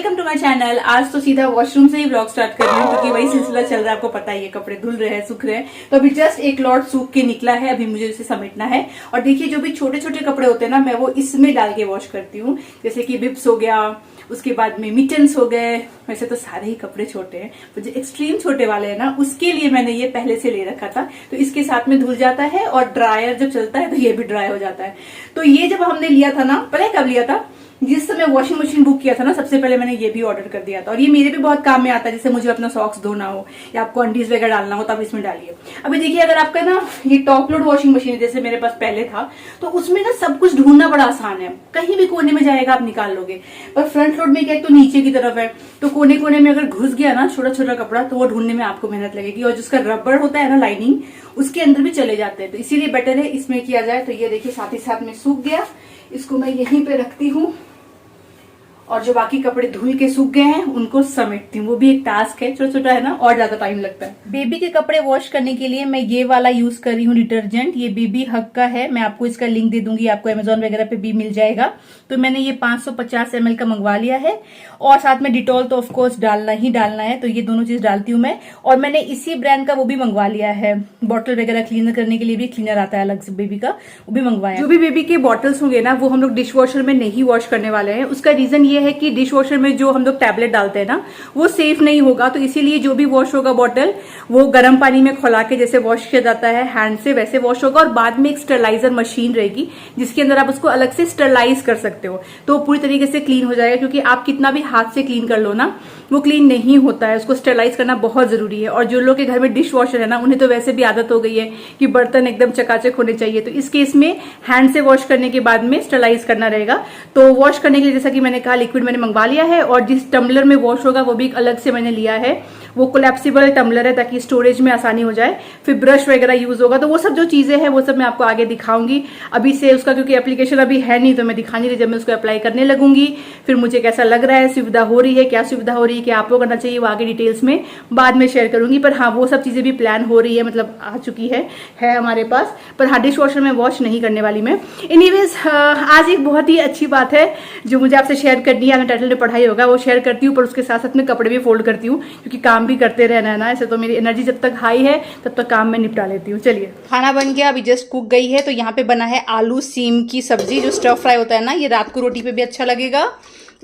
Welcome to my channel. आज तो सीधा वॉशरूम से ही व्लॉग स्टार्ट कर रही हूँ क्योंकि वही सिलसिला चल रहा है, आपको पता ही है, कपड़े धुल रहे हैं, सूख रहे हैं। तो अभी जस्ट एक लॉट सूख के निकला है, अभी मुझे इसे समेटना है। और देखिए जो भी छोटे छोटे कपड़े होते हैं ना, मैं वो इसमें डाल के वॉश करती हूँ। जैसे कि बिब्स हो गया, उसके बाद में मिटन्स हो गए। वैसे तो सारे ही कपड़े छोटे हैं, तो जो एक्सट्रीम छोटे वाले हैं ना, उसके लिए मैंने ये पहले से ले रखा था। तो इसके साथ में धुल जाता है और ड्रायर जब चलता है तो ये भी ड्राई हो जाता है। तो ये जब हमने लिया था ना, पता है कब लिया था? जिस समय वॉशिंग मशीन बुक किया था ना, सबसे पहले मैंने ये भी ऑर्डर कर दिया था। और ये मेरे भी बहुत काम में आता है, जैसे मुझे अपना सॉक्स धोना हो या आपको अंडीज वगैरह डालना हो, तब इसमें डालिए। अभी देखिए, अगर आपका ना ये टॉप लोड वॉशिंग मशीन है, जैसे मेरे पास पहले था, तो उसमें ना सब कुछ ढूंढना बड़ा आसान है। कहीं भी कोने में जाएगा आप निकाल लोगे। पर फ्रंट लोड में क्या है, तो नीचे की तरफ है, तो कोने कोने में अगर घुस गया ना छोटा छोटा कपड़ा, तो वो ढूंढने में आपको मेहनत लगेगी। और जिसका रबड़ होता है ना, लाइनिंग, उसके अंदर भी चले जाते हैं। तो इसीलिए बेटर है इसमें किया जाए। तो ये देखिए साथ ही साथ में सूख गया, इसको मैं यहीं पे रखती हूँ। और जो बाकी कपड़े धुल के सूख गए हैं उनको समेटती हूँ। वो भी एक टास्क है, छोटा छोटा है ना, और ज्यादा टाइम लगता है। बेबी के कपड़े वॉश करने के लिए मैं ये वाला यूज कर रही हूँ डिटर्जेंट। ये बेबी हग का है, मैं आपको इसका लिंक दे दूंगी, आपको अमेजोन वगैरह पे भी मिल जाएगा। तो मैंने ये 550 ml का मंगवा लिया है। और साथ में डिटॉल तो ऑफकोर्स डालना ही डालना है, तो ये दोनों चीज डालती हूँ मैं। और मैंने इसी ब्रांड का वो भी मंगवा लिया है, बॉटल वगैरह क्लीनर करने के लिए भी क्लीनर आता है अलग से बेबी का, वो भी मंगवाया। जो भी बेबी के बॉटल्स होंगे ना, वो हम लोग डिश वॉशर में नहीं वॉश करने वाले हैं। उसका रीजन ये है कि डिश वॉशर में जो हम लोग टैबलेट डालते हैं ना, वो सेफ नहीं होगा। तो इसीलिए जो भी वॉश होगा बॉटल, वो गर्म पानी में खौला के जैसे वॉश किया जाता है हैंड से, वैसे वॉश होगा। और बाद में एक स्टरलाइजर मशीन रहेगी जिसके अंदर आप उसको अलग से स्टरलाइज कर सकते हो, तो पूरी तरीके से क्लीन हो जाएगा। क्योंकि आप कितना भी हाथ से क्लीन कर लो ना, वो क्लीन नहीं होता है, उसको स्टरलाइज करना बहुत जरूरी है। और जो लोग के घर में डिश वॉशर है ना, उन्हें तो वैसे भी आदत हो गई है कि बर्तन एकदम चकाचक होने चाहिए। तो इस केस में हैंड से वॉश करने के बाद में स्टरलाइज करना रहेगा। तो वॉश करने के लिए जैसा कि मैंने कहा, लिक्विड मैंने मंगवा लिया है। और जिस टम्बलर में वॉश होगा वो भी अलग से मैंने लिया है, वो कोलैप्सिबल टम्बलर है, ताकि स्टोरेज में आसानी हो जाए। फिर ब्रश वगैरह यूज होगा, तो वो सब जो चीजें हैं वो सब मैं आपको आगे दिखाऊंगी। अभी से उसका क्योंकि एप्लीकेशन अभी है नहीं, तो मैं दिखा नहीं रही। जब मैं उसको अप्लाई करने लगूंगी फिर मुझे कैसा लग रहा है, सुविधा हो रही है, क्या सुविधा हो रही है, क्या आपको करना चाहिए, वो आगे डिटेल्स में बाद में शेयर करूंगी। पर हाँ, वो सब चीजें भी प्लान हो रही है, मतलब आ चुकी है हमारे पास। पर हाँ, डिश वॉशर में वॉश नहीं करने वाली मैं। एनीवेज, आज एक बहुत ही अच्छी बात है जो मुझे आपसे शेयर करनी है। टाइटल में पढ़ाई होगा वो शेयर करती हूँ, पर उसके साथ साथ में कपड़े भी फोल्ड करती हूँ, क्योंकि काम भी करते रहना है ना। ऐसे तो मेरी एनर्जी जब तक हाई है तब तक काम में निपटा लेती हूँ। चलिए, खाना बन गया, अभी जस्ट कुक गई है। तो यहाँ पे बना है आलू सीम की सब्जी, जो स्टर फ्राई होता है ना, ये रात को रोटी पे भी अच्छा लगेगा।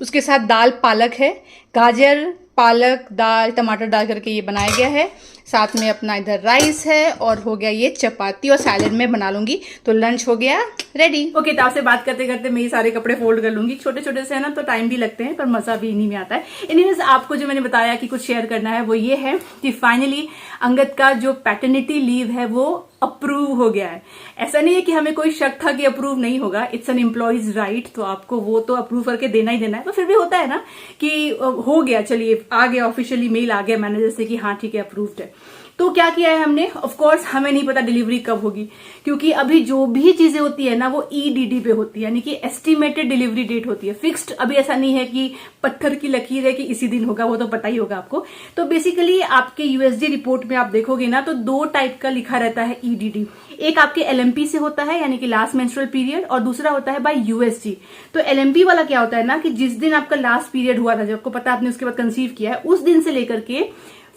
उसके साथ दाल पालक है, गाजर पालक दाल टमाटर डाल करके ये बनाया गया है। साथ में अपना इधर राइस है, और हो गया ये चपाती, और सैलेड में बना लूंगी। तो लंच हो गया रेडी। ओके, तो आपसे बात करते करते मैं ये सारे कपड़े फोल्ड कर लूंगी। छोटे छोटे से है ना, तो टाइम भी लगते हैं, पर मजा भी इन्हीं में आता है। एनीवेज, आपको जो मैंने बताया कि कुछ शेयर करना है, वो ये है कि फाइनली अंगद का जो पैटर्निटी लीव है वो अप्रूव हो गया है। ऐसा नहीं है कि हमें कोई शक था कि अप्रूव नहीं होगा, इट्स एन एम्प्लॉइज राइट, तो आपको वो तो अप्रूव करके देना ही देना है। तो फिर भी होता है ना कि हो गया, चलिए आ गया, ऑफिशियली मेल आ गया मैनेजर से कि हाँ ठीक है, अप्रूव्ड है। तो क्या किया है हमने, ऑफ कोर्स हमें नहीं पता डिलीवरी कब होगी, क्योंकि अभी जो भी चीजें होती है ना, वो ईडीडी पे होती है, यानी कि एस्टिमेटेड डिलीवरी डेट होती है, फिक्स्ड। अभी ऐसा नहीं है कि पत्थर की लकीर है कि इसी दिन होगा, वो तो पता ही होगा आपको। तो बेसिकली आपके यूएसडी रिपोर्ट में आप देखोगे ना, तो 2 टाइप का लिखा रहता है ईडीडी। एक आपके एलएमपी से होता है, यानी कि लास्ट मेंस्ट्रुअल पीरियड, और दूसरा होता है बाय यूएसजी। तो एलएमपी वाला क्या होता है ना, कि जिस दिन आपका लास्ट पीरियड हुआ था, जब आपको पता आपने उसके बाद कंसीव किया है, उस दिन से लेकर के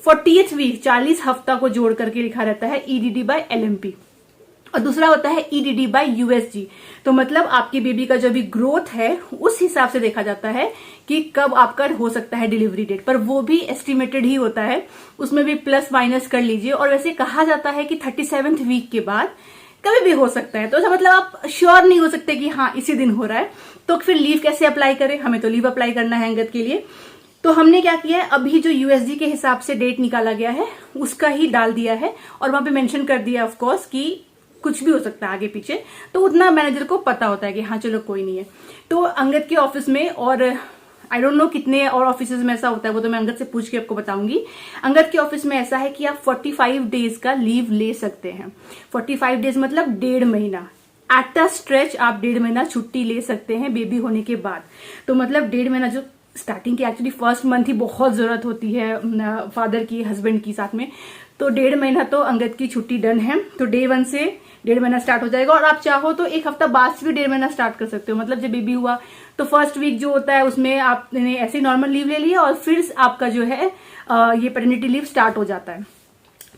40th वीक 40 हफ्ता को जोड़ करके लिखा रहता है ईडीडी बाय एलएमपी। और दूसरा होता है ईडीडी बाय यूएसजी। तो मतलब आपकी बेबी का जो भी ग्रोथ है, उस हिसाब से देखा जाता है कि कब आपका हो सकता है डिलीवरी डेट। पर वो भी एस्टिमेटेड ही होता है, उसमें भी प्लस माइनस कर लीजिए। और वैसे कहा जाता है कि 37th वीक के बाद कभी भी हो सकता है। तो ऐसा मतलब आप श्योर नहीं हो सकते कि हाँ इसी दिन हो रहा है। तो फिर लीव कैसे अप्लाई करें, हमें तो लीव अप्लाई करना है अंगद के लिए। तो हमने क्या किया है, अभी जो यूएसडी के हिसाब से डेट निकाला गया है उसका ही डाल दिया है, और वहां पे मेंशन कर दिया ऑफ कोर्स कि कुछ भी हो सकता है आगे पीछे। तो उतना मैनेजर को पता होता है कि हाँ चलो कोई नहीं है। तो अंगद के ऑफिस में, और आई डोंट नो कितने और ऑफिस में ऐसा होता है, वो तो मैं अंगद से पूछ के आपको बताऊंगी। अंगद के ऑफिस में ऐसा है कि आप 45 डेज का लीव ले सकते हैं। 45 डेज मतलब 1.5 महीना, एट अ स्ट्रेच आप 1.5 महीना छुट्टी ले सकते हैं बेबी होने के बाद। तो मतलब 1.5 महीना, जो स्टार्टिंग की एक्चुअली फर्स्ट मंथ ही बहुत जरूरत होती है फादर की, हस्बैंड की साथ में, तो 1.5 महीना तो अंगद की छुट्टी डन है। तो डे 1 से 1.5 महीना स्टार्ट हो जाएगा। और आप चाहो तो 1 हफ्ता बाद से भी 1.5 महीना स्टार्ट कर सकते हो। मतलब जब बेबी हुआ तो फर्स्ट वीक जो होता है उसमें आपने ऐसे नॉर्मल लीव ले लिया और फिर आपका जो है ये पैटर्निटी लीव स्टार्ट हो जाता है।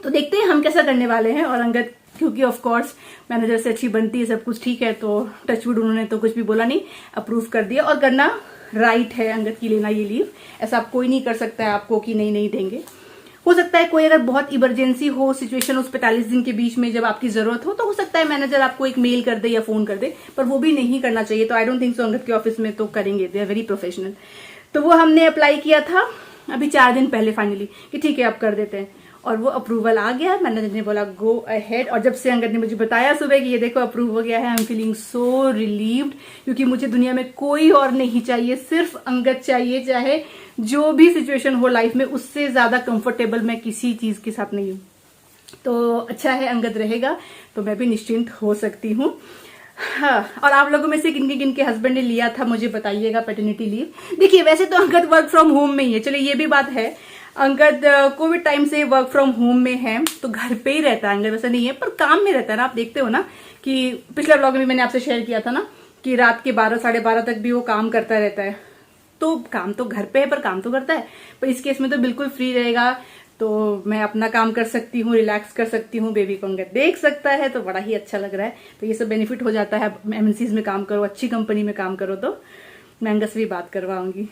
तो देखते हैं हम कैसा करने वाले हैं। और अंगद क्योंकि ऑफ कोर्स मैनेजर से अच्छी बनती है, सब कुछ ठीक है, तो टचवुड उन्होंने तो कुछ भी बोला नहीं, अप्रूव कर दिया। और करना राइट है अंगद की लेना ये लीव, ऐसा आप कोई नहीं कर सकता है आपको कि नहीं देंगे। हो सकता है कोई अगर बहुत इमरजेंसी हो सिचुएशन उस 45 दिन के बीच में जब आपकी जरूरत हो, तो हो सकता है मैनेजर आपको एक मेल कर दे या फोन कर दे, पर वो भी नहीं करना चाहिए। तो I don't think so Angad के ऑफिस में तो करेंगे, दे आर वेरी प्रोफेशनल। तो वो हमने अप्लाई किया था अभी 4 दिन पहले फाइनली कि ठीक है आप कर देते हैं, और वो अप्रूवल आ गया। मैनेजर ने बोला गो अहेड। और जब से अंगद ने मुझे बताया सुबह कि ये देखो अप्रूव हो गया है, I am feeling so relieved, क्योंकि मुझे दुनिया में कोई और नहीं चाहिए, सिर्फ अंगद चाहिए। चाहे जो भी सिचुएशन हो लाइफ में, उससे ज्यादा कंफर्टेबल मैं किसी चीज के साथ नहीं हूं। तो अच्छा है अंगद रहेगा तो मैं भी निश्चिंत हो सकती हूँ। हाँ, और आप लोगों में से किन के हस्बैंड ने लिया था मुझे बताइएगा पैटर्निटी लीव। देखिए वैसे तो अंगद वर्क फ्रॉम होम में ही है, चलिए ये भी बात है, अंगद कोविड टाइम से वर्क फ्रॉम होम में है, तो घर पे ही रहता है। अंगद वैसा नहीं है पर काम में रहता है ना। आप देखते हो ना कि पिछले ब्लॉग में मैंने आपसे शेयर किया था ना कि रात के 12 साढ़े 12 तक भी वो काम करता रहता है। तो काम तो घर पे है पर काम तो करता है, पर इस केस में तो बिल्कुल फ्री रहेगा, तो मैं अपना काम कर सकती हूँ, रिलैक्स कर सकती हूँ, बेबी को अंगद देख सकता है, तो बड़ा ही अच्छा लग रहा है। तो ये सब बेनिफिट हो जाता है एमएनसीज में काम करो, अच्छी कंपनी में काम करो। तो मैं अंगद से भी बात करवाऊंगी।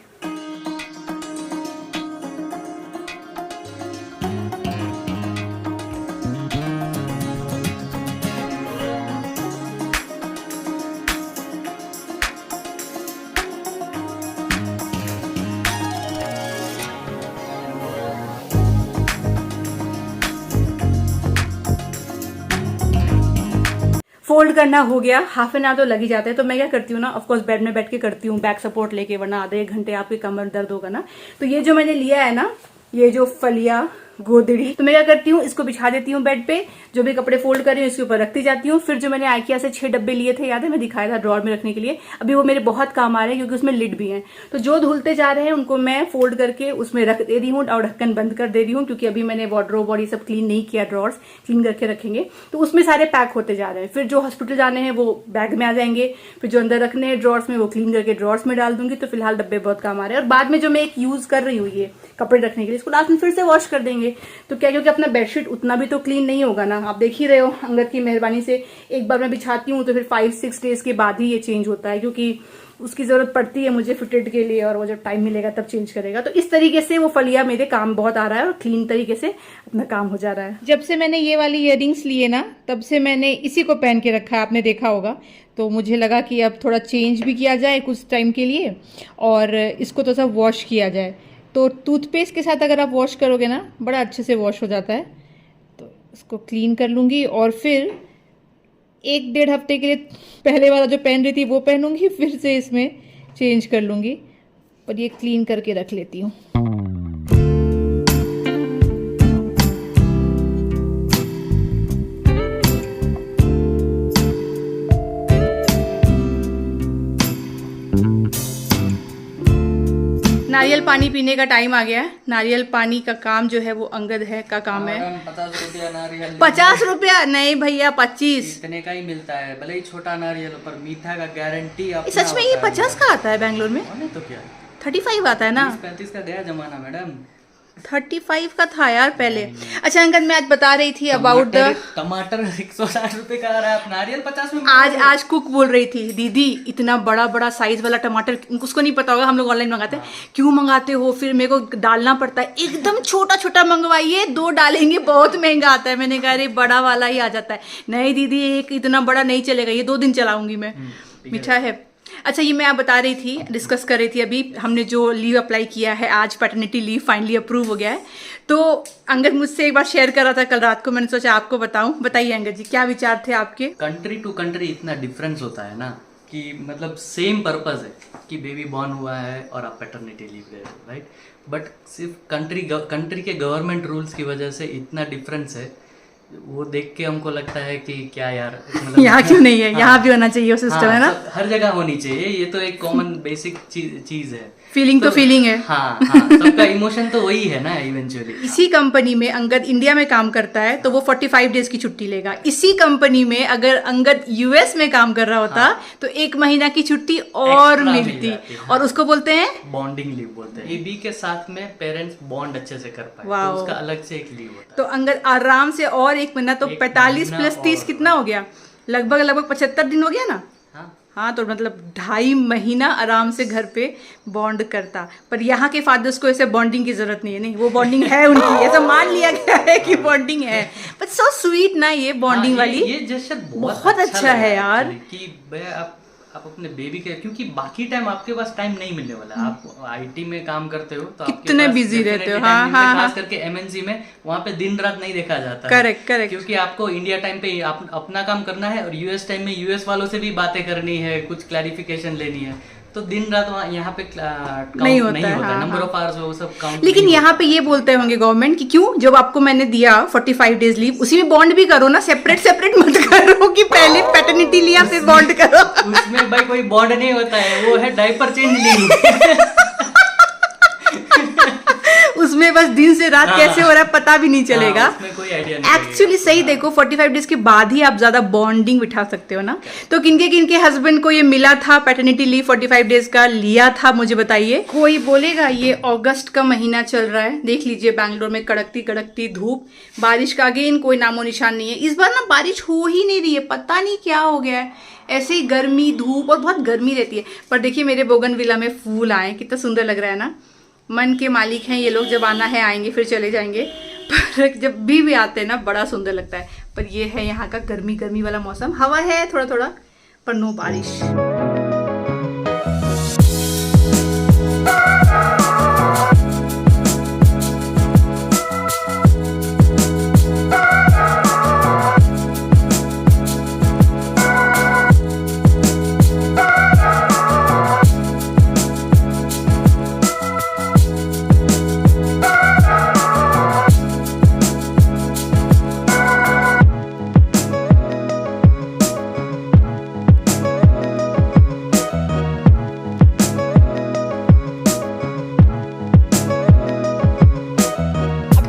फोल्ड करना हो गया, हाफ एन आवर तो लग ही जाता है। तो मैं क्या करती हूँ ना, ऑफ कोर्स बेड में बैठ के करती हूँ, बैक सपोर्ट लेके, वरना आधे 1 घंटे आपकी कमर दर्द होगा ना। तो ये जो मैंने लिया है ना, ये जो फलिया गोदड़ी, तो मैं क्या करती हूँ इसको बिछा देती हूँ बेड पे, जो भी कपड़े फोल्ड कर रही हूँ इसके ऊपर रखती जाती हूँ। फिर जो मैंने आइकिया से 6 डब्बे लिए थे, याद है मैं दिखाया था ड्रॉर में रखने के लिए, अभी वो मेरे बहुत काम आ रहे हैं क्योंकि उसमें लिड भी है। तो जो धुलते जा रहे हैं उनको मैं फोल्ड करके उसमें रख दे रही हूँ और ढक्कन बंद कर दे रही हूँ, क्योंकि अभी मैंने वार्डरोब और ये सब क्लीन नहीं किया, ड्रॉर्स क्लीन करके रखेंगे तो उसमें सारे पैक होते जा रहे हैं। फिर जो हॉस्पिटल जाने हैं वो बैग में आ जाएंगे, फिर जो अंदर रखने हैं ड्रॉर्स में वो क्लीन करके ड्रॉर्स में डाल दूंगी। तो फिलहाल डब्बे बहुत काम आ रहे हैं। और बाद में जो मैं एक यूज कर रही हूँ ये कपड़े रखने के लिए, इसको लास्ट में फिर से वॉश कर देंगे। तो क्या, क्योंकि अपना बेडशीट उतना भी तो क्लीन नहीं होगा ना, आप देख ही रहे हो अंगद की मेहरबानी से। एक बार मैं बिछाती हूँ तो फिर 5-6 डेज के बाद ही ये चेंज होता है, क्योंकि उसकी जरूरत पड़ती है मुझे फिटेड के लिए, और वो जब टाइम मिलेगा तब चेंज करेगा। तो इस तरीके से वो फलिया मेरे काम बहुत आ रहा है और क्लीन तरीके से अपना काम हो जा रहा है। जब से मैंने ये वाली इयररिंग्स लिए ना, तब से मैंने इसी को पहन के रखा है, आपने देखा होगा। तो मुझे लगा कि अब थोड़ा चेंज भी किया जाए कुछ टाइम के लिए, और इसको तो सब वॉश किया जाए। तो टूथपेस्ट के साथ अगर आप वॉश करोगे ना, बड़ा अच्छे से वॉश हो जाता है। तो इसको क्लीन कर लूँगी और फिर 1-1.5 हफ्ते के लिए पहले वाला जो पहन रही थी वो पहनूंगी, फिर से इसमें चेंज कर लूँगी, और ये क्लीन करके रख लेती हूँ। नारियल पानी पीने का टाइम आ गया है। नारियल पानी का काम जो है वो अंगद है का काम है। 50 रुपया नारियल। 50 रुपया नहीं भैया, 25 इतने का ही मिलता है, भले ही छोटा नारियल, पर मीठा का गारंटी। सच में ये 50 का आता है बैंगलोर में? तो क्या 35 आता है ना? 35 का गया जमाना मैडम, 35 का था यार पहले। अच्छा अंगद, मैं आज बता रही थी अबाउट द टमाटर 160 रुपए का आ रहा है, नारियल 50 में। आज कुक बोल रही थी, दीदी इतना बड़ा बड़ा साइज वाला टमाटर, उसको नहीं पता होगा, हम लोग ऑनलाइन मंगाते हैं। क्यों मंगाते हो? फिर मेरे को डालना पड़ता है। एकदम छोटा छोटा मंगवाइए, 2 डालेंगे, बहुत महंगा आता है। मैंने कहा अरे बड़ा वाला ही आ जाता है। नहीं दीदी, एक इतना बड़ा नहीं चलेगा, ये 2 दिन चलाऊंगी मैं। मीठा है। अच्छा, ये मैं आप बता रही थी, डिस्कस कर रही थी अभी, हमने जो लीव अप्लाई किया है, आज पैटर्निटी लीव फाइनली अप्रूव हो गया है। तो अंगद मुझसे एक बार शेयर कर रहा था कल रात को, मैंने सोचा आपको बताऊं। बताइए अंगद जी, क्या विचार थे आपके? कंट्री टू कंट्री इतना डिफरेंस होता है ना, कि मतलब सेम पर्पस है कि बेबी बॉर्न हुआ है और आप पैटर्निटी लीव ले रहे हो, राइट। बट सिर्फ कंट्री के गवर्नमेंट रूल्स की वजह से इतना डिफरेंस है वो देख के हमको लगता है कि क्या यार, मतलब यहाँ क्यों नहीं है, यहाँ भी होना चाहिए वो सिस्टम, हाँ, है ना। हर जगह होनी चाहिए, ये तो एक कॉमन बेसिक चीज है। फीलिंग तो फीलिंग है। हाँ हाँ, सबका इमोशन तो वही है ना इवेंचुअली। इसी कंपनी में अंगद इंडिया में काम करता है तो वो 45 डेज की छुट्टी लेगा। इसी कंपनी में अगर अंगद यूएस में काम कर रहा होता तो 1 महीना की छुट्टी और Extra मिल मिलती, जाती, हाँ। और उसको बोलते हैं बॉन्डिंग लीव बोलते हैं। बेबी के साथ में पेरेंट्स बॉन्ड अच्छे से कर पाए, वाओ। तो उसका अलग से एक लीव होता तो अंगद आराम से और 1 महीना, तो 45 प्लस 30 कितना हो गया, लगभग 75 दिन हो गया ना। है। हाँ, तो मतलब 2.5 महीना आराम से घर पे बॉन्ड करता। पर यहाँ के फादर्स को ऐसे बॉन्डिंग की जरूरत नहीं है, नहीं वो बॉन्डिंग है उनकी, ऐसा मान लिया गया है कि बॉन्डिंग है। बट सो स्वीट ना ये बॉन्डिंग वाली, ये जेस्चर बहुत अच्छा है यार। actually, कि भैया आप अपने बेबी के, क्योंकि बाकी टाइम आपके पास टाइम नहीं मिलने वाला है। आप आईटी में काम करते हो तो आपके कितने पास busy रहते हो, definitely हाँ, time मिलता है, हाँ, खास करके एमएनसी में वहाँ पे दिन रात नहीं देखा जाता है। Correct correct. क्योंकि आपको इंडिया टाइम पे अपना काम करना है, और यूएस टाइम में यूएस वालों से भी बातें करनी है, कुछ क्लैरिफिकेशन लेनी है, तो दिन रात वहाँ यहाँ पे नहीं होता है, हाँ, नंबर हाँ। ऑफ आवर्स वो सब काउंट। लेकिन यहाँ पे ये बोलते होंगे गवर्नमेंट कि क्यों, जब आपको मैंने दिया 45 डेज लीव, उसी में बॉन्ड भी करो ना, सेपरेट सेपरेट मत करो कि पहले पैटर्निटी लिया फिर बॉन्ड करो। उसमें भाई कोई बॉन्ड नहीं होता है, वो है डायपर चेंज लीव। उसमें बस दिन से रात कैसे हो रहा है पता भी नहीं चलेगा। उसमें कोई आइडिया नहीं एक्चुअली सही देखो 45 डेज के बाद ही आप ज्यादा बॉन्डिंग बिठा सकते हो ना। तो किनके किनके हस्बैंड को ये मिला था पैटर्निटी लीव 45 डेज का लिया था, मुझे बताइए। कोई बोलेगा ये अगस्त का महीना चल रहा है, देख लीजिए बैंगलोर में कड़कती कड़कती धूप, बारिश का अगेन कोई नामो निशान नहीं है। इस बार ना बारिश हो ही नहीं रही है, पता नहीं क्या हो गया है, ऐसे ही गर्मी धूप, और बहुत गर्मी रहती है। पर देखिए मेरे बोगनविला में फूल आए, कितना सुंदर लग रहा है ना। मन के मालिक हैं ये लोग, जब आना है आएंगे फिर चले जाएंगे, पर जब भी आते हैं ना बड़ा सुंदर लगता है। पर ये है यहाँ का गर्मी गर्मी वाला मौसम, हवा है थोड़ा थोड़ा पर नो बारिश।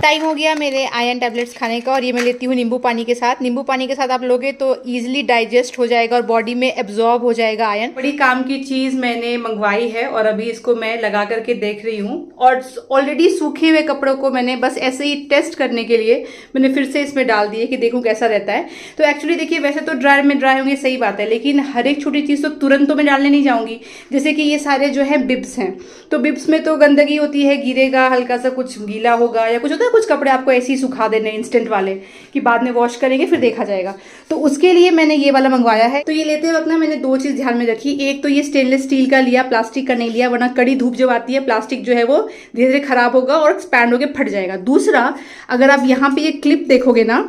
टाइम हो गया मेरे आयरन टैबलेट्स खाने का, और ये मैं लेती हूँ नींबू पानी के साथ। नींबू पानी के साथ आप लोगे तो इजीली डाइजेस्ट हो जाएगा और बॉडी में एब्जॉर्ब हो जाएगा आयरन। बड़ी काम की चीज मैंने मंगवाई है और अभी इसको मैं लगा करके देख रही हूँ। और ऑलरेडी सूखे हुए कपड़ों को मैंने बस ऐसे ही टेस्ट करने के लिए मैंने फिर से इसमें डाल दिए कि देखूँ कैसा रहता है। तो एक्चुअली देखिए वैसे तो ड्रायर में ड्राई होंगे, सही बात है, लेकिन हर एक छोटी चीज़ तो तुरंत तो मैं डालने नहीं जाऊँगी। जैसे कि ये सारे जो है बिब्स हैं, तो बिब्स में तो गंदगी होती है, गिरेगा, हल्का सा कुछ गीला होगा या कुछ होता है, कुछ कपड़े आपको ऐसे ही सुखा देने इंस्टेंट वाले कि बाद में वॉश करेंगे फिर देखा जाएगा। तो उसके लिए मैंने ये वाला मंगवाया है। तो ये लेते वक्त ना मैंने 2 चीज़ ध्यान में रखी। एक तो ये स्टेनलेस स्टील का लिया, प्लास्टिक का नहीं लिया, वरना कड़ी धूप जब आती है प्लास्टिक जो है वो धीरे धीरे खराब होगा और एक्सपैंड होकर फट जाएगा। दूसरा, अगर आप यहाँ पे ये क्लिप देखोगे ना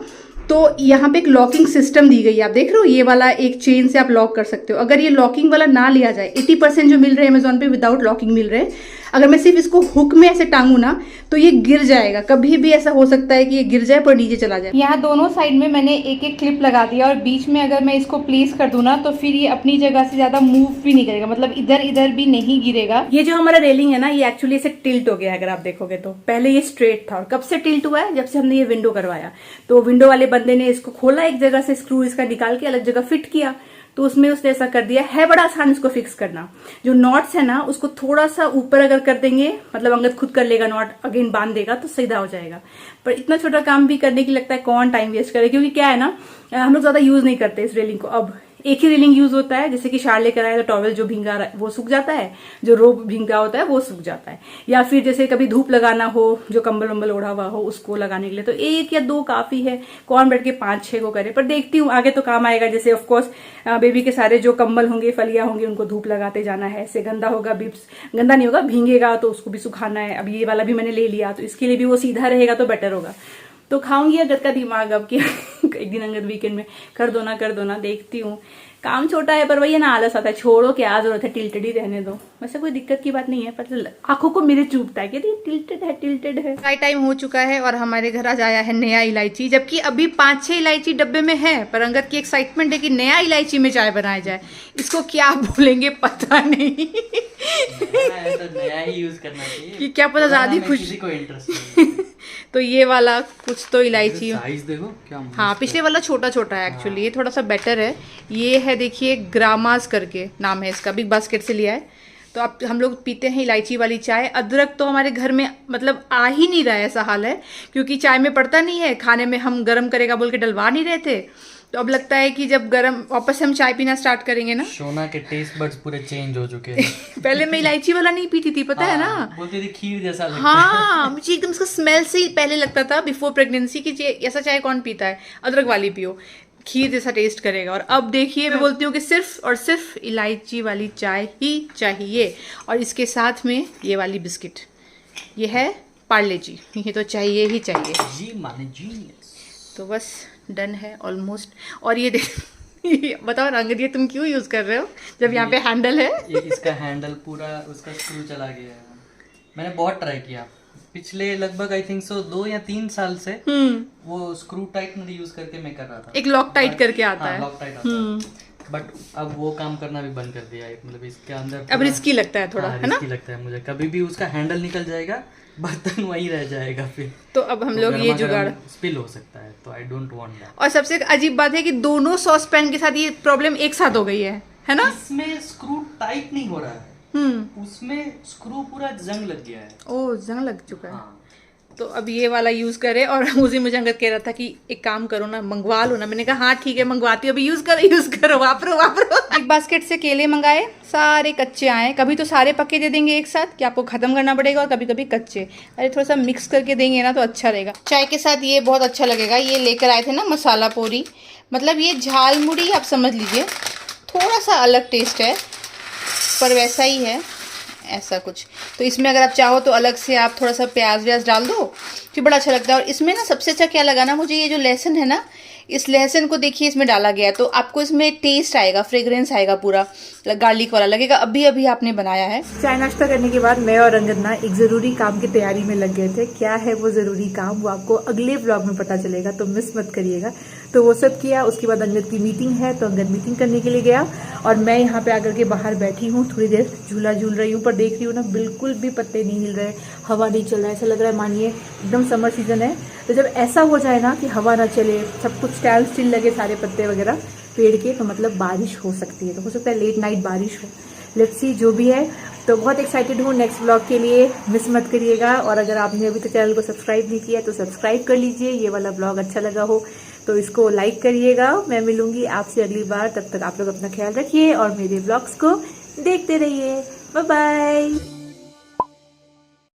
तो यहाँ पे एक लॉकिंग सिस्टम दी गई है, आप देख रहे हो, ये वाला एक चेन से आप लॉक कर सकते हो। अगर ये लॉकिंग वाला ना लिया जाए, 80% जो मिल रहे हैं अमेजोन पे विदाउट लॉकिंग मिल रहे हैं, अगर मैं सिर्फ इसको हुक में ऐसे टांगू ना तो ये गिर जाएगा। कभी भी ऐसा हो सकता है कि ये गिर जाए पर नीचे चला जाए। यहाँ दोनों साइड में मैंने एक एक क्लिप लगा दिया और बीच में अगर मैं इसको प्लेस कर दूं ना तो फिर ये अपनी जगह से ज्यादा मूव भी नहीं करेगा, मतलब इधर इधर भी नहीं गिरेगा। ये जो हमारा रेलिंग है ना ये एक्चुअली से टिल्ट हो गया है, अगर आप देखोगे तो पहले ये स्ट्रेट था और कब से टिल्ट हुआ है, जब से हमने ये विंडो करवाया। तो विंडो वाले बंदे ने इसको खोला एक जगह से, स्क्रू इसका निकाल के अलग जगह फिट किया, तो उसमें उसने ऐसा कर दिया है। बड़ा आसान इसको फिक्स करना। जो नॉट्स है ना उसको थोड़ा सा ऊपर अगर कर देंगे, मतलब अंगद खुद कर लेगा, नॉट अगेन बांध देगा तो सीधा हो जाएगा। पर इतना छोटा काम भी करने की लगता है कौन टाइम वेस्ट करे, क्योंकि क्या है ना हम लोग ज्यादा यूज नहीं करते इस रेलिंग को। अब एक ही रेलिंग यूज होता है, जैसे कि शार लेकर आए तो टॉवेल जो भींगा वो सूख जाता है, जो रोब भींगा होता है वो सूख जाता है, या फिर जैसे कभी धूप लगाना हो, जो कंबल वंबल ओढ़ा हुआ हो उसको लगाने के लिए तो 1 या 2 काफी है, कौन बैठ के 5-6 को करे। पर देखती हूँ आगे तो काम आएगा। जैसे ऑफकोर्स बेबी के सारे जो कंबल होंगे, फलिया होंगी, उनको धूप लगाते जाना है, ऐसे गंदा होगा, बिब्स गंदा नहीं होगा, भींगेगा तो उसको भी सुखाना है। अब ये वाला भी मैंने ले लिया तो इसके लिए भी वो सीधा रहेगा तो बेटर होगा। तो खाऊंगी अंगद का दिमाग अब कि एक दिन अंगद वीकेंड में कर दो ना, देखती हूँ। काम छोटा है पर वही है ना, आलस आता है, छोड़ो क्या जरूरत है, टिल्टेड ही रहने दो। वैसे कोई दिक्कत की बात नहीं है, पर आंखों को मेरे चुभता है कि टिल्टेड है। चाय टाइम हो चुका है और हमारे घर आज आया है नया इलायची, जबकि अभी 5-6 इलायची डब्बे में है, पर अंगद की एक्साइटमेंट है कि नया इलायची में चाय बनाया जाए। इसको क्या बोलेंगे पता नहीं। तो नया ही यूज करना चाहिए कि क्या पता ज्यादा खुश किसी को इंटरेस्ट तो ये वाला कुछ तो इलायची, साइज देखो क्या मस्त हाँ पिछले वाला छोटा है एक्चुअली, ये थोड़ा सा बेटर है। ये है देखिए ग्रामास करके नाम है इसका, बिग बास्केट से लिया है। तो अब हम लोग पीते हैं इलायची वाली चाय। अदरक तो हमारे घर में मतलब आ ही नहीं रहा है, ऐसा हाल है, क्योंकि चाय में पड़ता नहीं है, खाने में हम गरम करेगा बोल के डलवा नहीं रहे थे। तो अब लगता है कि जब गरम वापस से हम चाय पीना स्टार्ट करेंगे ना, सोना के टेस्ट बड्स पूरे चेंज हो चुके हैं। पहले मैं इलायची वाला नहीं पीती थी, पता है ना, बोलती थी खीर जैसा लगता है। हाँ मुझे एकदम उसका स्मेल से ही पहले लगता था बिफोर प्रेगनेंसी कि ऐसा चाय कौन पीता है, अदरक वाली पियो, खीर जैसा टेस्ट करेगा। और अब देखिए मैं बोलती हूँ कि सिर्फ और सिर्फ इलायची वाली चाय ही चाहिए, और इसके साथ में ये वाली बिस्किट, ये है पार्ले जी, ये तो चाहिए ही चाहिए जी माने जीनियस। तो बस डन है ऑलमोस्ट। और ये देख बताओ रंग दिए तुम क्यों यूज कर रहे हो जब यहाँ पे हैंडल है? ये इसका हैंडल पूरा उसका स्क्रू चला गया है। मैंने बहुत ट्राई किया पिछले लगभग आई थिंक सो 2 या 3 साल से, वो स्क्रू टाइटनर यूज करके मैं कर रहा था। एक लॉक टाइट करके आता हाँ, है, लॉक टाइट आता है, बट अब वो काम करना भी बंद कर दिया है। मतलब इसके अंदर अब रिस्की लगता है थोड़ा, है ना? रिस्की लगता है मुझे, कभी भी उसका हैंडल निकल जाएगा, बर्तन वहीं रह जाएगा फिर। तो अब हम लोग ये जुगाड़, स्पिल हो सकता है, तो आई डोंट वांट दैट। और सबसे अजीब बात है कि दोनों सॉस पैन के साथ ये प्रॉब्लम एक साथ हो गई है ना? इसमें स्क्रू टाइट नहीं हो रहा है, उसमें स्क्रू पूरा जंग लग गया है। ओ जंग लग चुका है। हाँ। तो अब ये वाला यूज करे। और उसी मुझे अंगद कह रहा था कि एक काम करो ना, मंगवा लो ना। मैंने कहा हाँ ठीक है मंगवाती हूँ, अभी यूज करो वापरो। एक बास्केट से केले मंगाए, सारे कच्चे आए। कभी तो सारे पक्के दे देंगे एक साथ कि आपको खत्म करना पड़ेगा, और कभी कभी कच्चे। अरे थोड़ा सा मिक्स करके देंगे ना तो अच्छा रहेगा चाय के साथ, ये बहुत अच्छा लगेगा। ये लेकर आए थे ना मसाला पूरी, मतलब ये झालमुड़ी आप समझ लीजिए, थोड़ा सा अलग टेस्ट है पर वैसा ही है, ऐसा कुछ। तो इसमें अगर आप चाहो तो अलग से आप थोड़ा सा प्याज व्याज डाल दो, फिर बड़ा अच्छा लगता है। और इसमें ना सबसे अच्छा क्या लगा ना मुझे, ये जो लहसुन है ना, इस लहसुन को देखिए इसमें डाला गया है, तो आपको इसमें टेस्ट आएगा, फ्रेग्रेंस आएगा, पूरा गार्लिक वाला लगेगा। अभी अभी आपने बनाया है। चाय नाश्ता करने के बाद मैं और अंगद ना एक जरूरी काम की तैयारी में लग गए थे। क्या है वो जरूरी काम, वो आपको अगले व्लॉग में पता चलेगा, तो मिस मत करिएगा। तो वो सब किया, उसके बाद अंगद की मीटिंग है, तो अंगद मीटिंग करने के लिए गया, और मैं यहाँ पे आकर के बाहर बैठी हूँ, थोड़ी देर झूला झूल रही हूँ। पर देख रही हूँ ना बिल्कुल भी पत्ते नहीं हिल रहे, हवा नहीं चल रहा है, ऐसा लग रहा है मानिए एकदम समर सीजन है। तो जब ऐसा हो जाए ना कि हवा ना चले, सब कुछ स्टैंड स्टिल लगे, सारे पत्ते वगैरह पेड़ के, तो मतलब बारिश हो सकती है, तो हो सकता है लेट नाइट बारिश हो। लेट्स सी जो भी है। तो बहुत एक्साइटेड हूँ नेक्स्ट व्लॉग के लिए, मिस मत करिएगा। और अगर आपने अभी तक चैनल को सब्सक्राइब नहीं किया तो सब्सक्राइब कर लीजिए। ये वाला व्लॉग अच्छा लगा हो तो इसको लाइक करिएगा। मैं मिलूंगी आपसे अगली बार, तब तक आप लोग अपना ख्याल रखिए और मेरे व्लॉग्स को देखते रहिए। Bye bye.